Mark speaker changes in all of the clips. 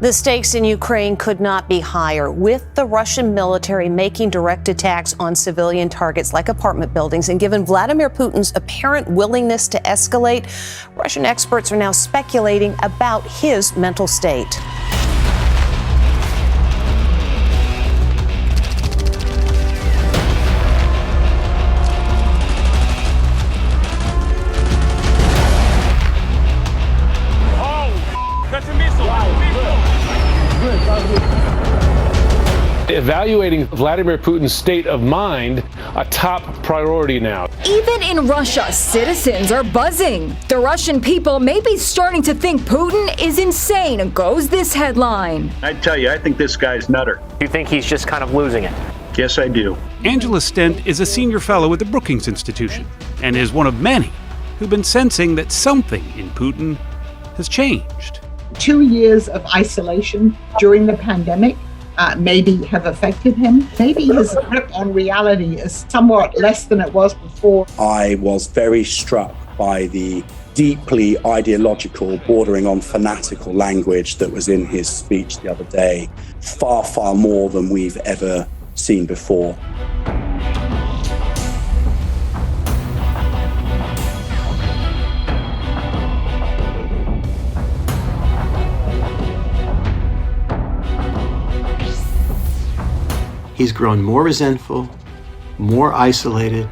Speaker 1: The stakes in Ukraine could not be higher, with the Russian military making direct attacks on civilian targets like apartment buildings. And given Vladimir Putin's apparent willingness to escalate, Russian experts are now speculating about his mental state.
Speaker 2: Evaluating Vladimir Putin's state of mind a top priority now.
Speaker 3: Even in Russia, citizens are buzzing. The Russian people may be starting to think Putin is insane, goes this headline.
Speaker 4: I tell you, I think this guy's nutter.
Speaker 5: You think he's just kind of losing it?
Speaker 4: Yes, I do.
Speaker 6: Angela Stent is a senior fellow at the Brookings Institution and is one of many who've been sensing that something in Putin has changed.
Speaker 7: 2 years of isolation during the pandemic maybe have affected him. Maybe his grip on reality is somewhat less than it was before.
Speaker 8: I was very struck by the deeply ideological, bordering on fanatical language that was in his speech the other day. Far, far more than we've ever seen before.
Speaker 9: He's grown more resentful, more isolated,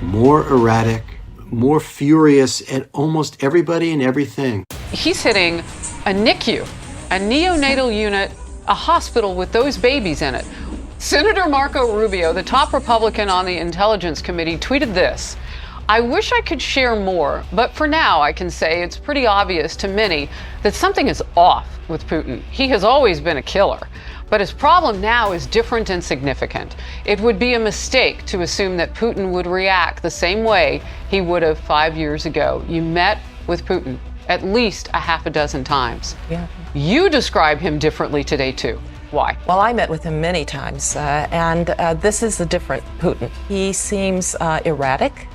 Speaker 9: more erratic, more furious at almost everybody and everything.
Speaker 10: He's hitting a NICU, a neonatal unit, a hospital with those babies in it. Senator Marco Rubio, the top Republican on the Intelligence Committee, tweeted this: "I wish I could share more, but for now I can say it's pretty obvious to many that something is off with Putin. He has always been a killer. But his problem now is different and significant. It would be a mistake to assume that Putin would react the same way he would have 5 years ago. You met with Putin at least a half a dozen times.
Speaker 11: Yeah.
Speaker 10: You describe him differently today, too. Why?"
Speaker 11: Well, I met with him many times, and this is a different Putin. He seems erratic.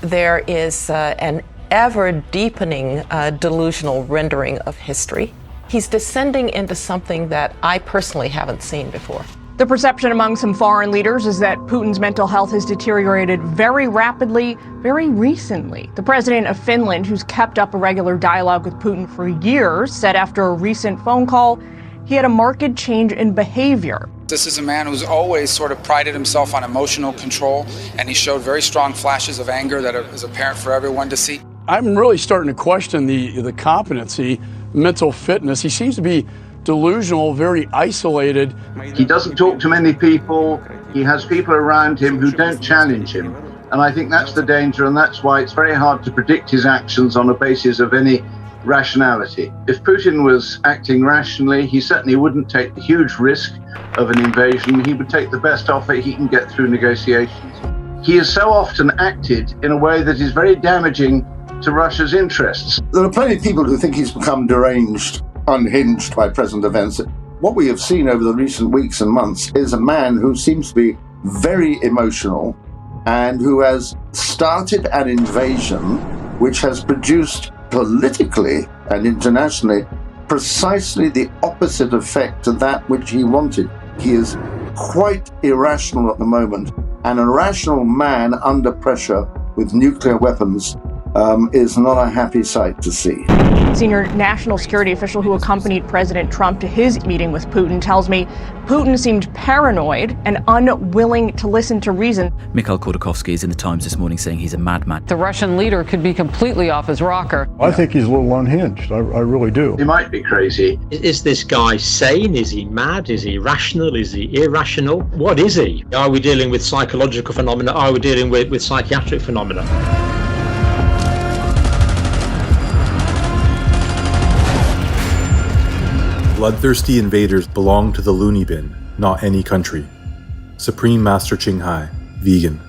Speaker 11: There is an ever-deepening delusional rendering of history. He's descending into something that I personally haven't seen before.
Speaker 12: The perception among some foreign leaders is that Putin's mental health has deteriorated very rapidly, very recently. The president of Finland, who's kept up a regular dialogue with Putin for years, said after a recent phone call, he had a marked change in behavior.
Speaker 13: This is a man who's always sort of prided himself on emotional control, and he showed very strong flashes of anger that is apparent for everyone to see.
Speaker 14: I'm really starting to question the competency, mental fitness. He seems to be delusional, very isolated.
Speaker 4: He doesn't talk to many people. He has people around him who don't challenge him. And I think that's the danger, and that's why it's very hard to predict his actions on a basis of any rationality. If Putin was acting rationally, he certainly wouldn't take the huge risk of an invasion. He would take the best offer he can get through negotiations. He has so often acted in a way that is very damaging to Russia's interests.
Speaker 15: There are plenty of people who think he's become deranged, unhinged by present events. What we have seen over the recent weeks and months is a man who seems to be very emotional and who has started an invasion which has produced politically and internationally precisely the opposite effect to that which he wanted. He is quite irrational at the moment. An irrational man under pressure with nuclear weapons is not a happy sight to see.
Speaker 12: Senior national security official who accompanied President Trump to his meeting with Putin tells me Putin seemed paranoid and unwilling to listen to reason.
Speaker 16: Mikhail Khodorkovsky is in the Times this morning saying he's a madman.
Speaker 10: The Russian leader could be completely off his rocker.
Speaker 17: I think he's a little unhinged. I really do.
Speaker 4: He might be crazy.
Speaker 5: Is this guy sane? Is he mad? Is he rational? Is he irrational? What is he? Are we dealing with psychological phenomena? Are we dealing with psychiatric phenomena?
Speaker 18: Bloodthirsty invaders belong to the loony bin, not any country. Supreme Master Ching Hai, vegan.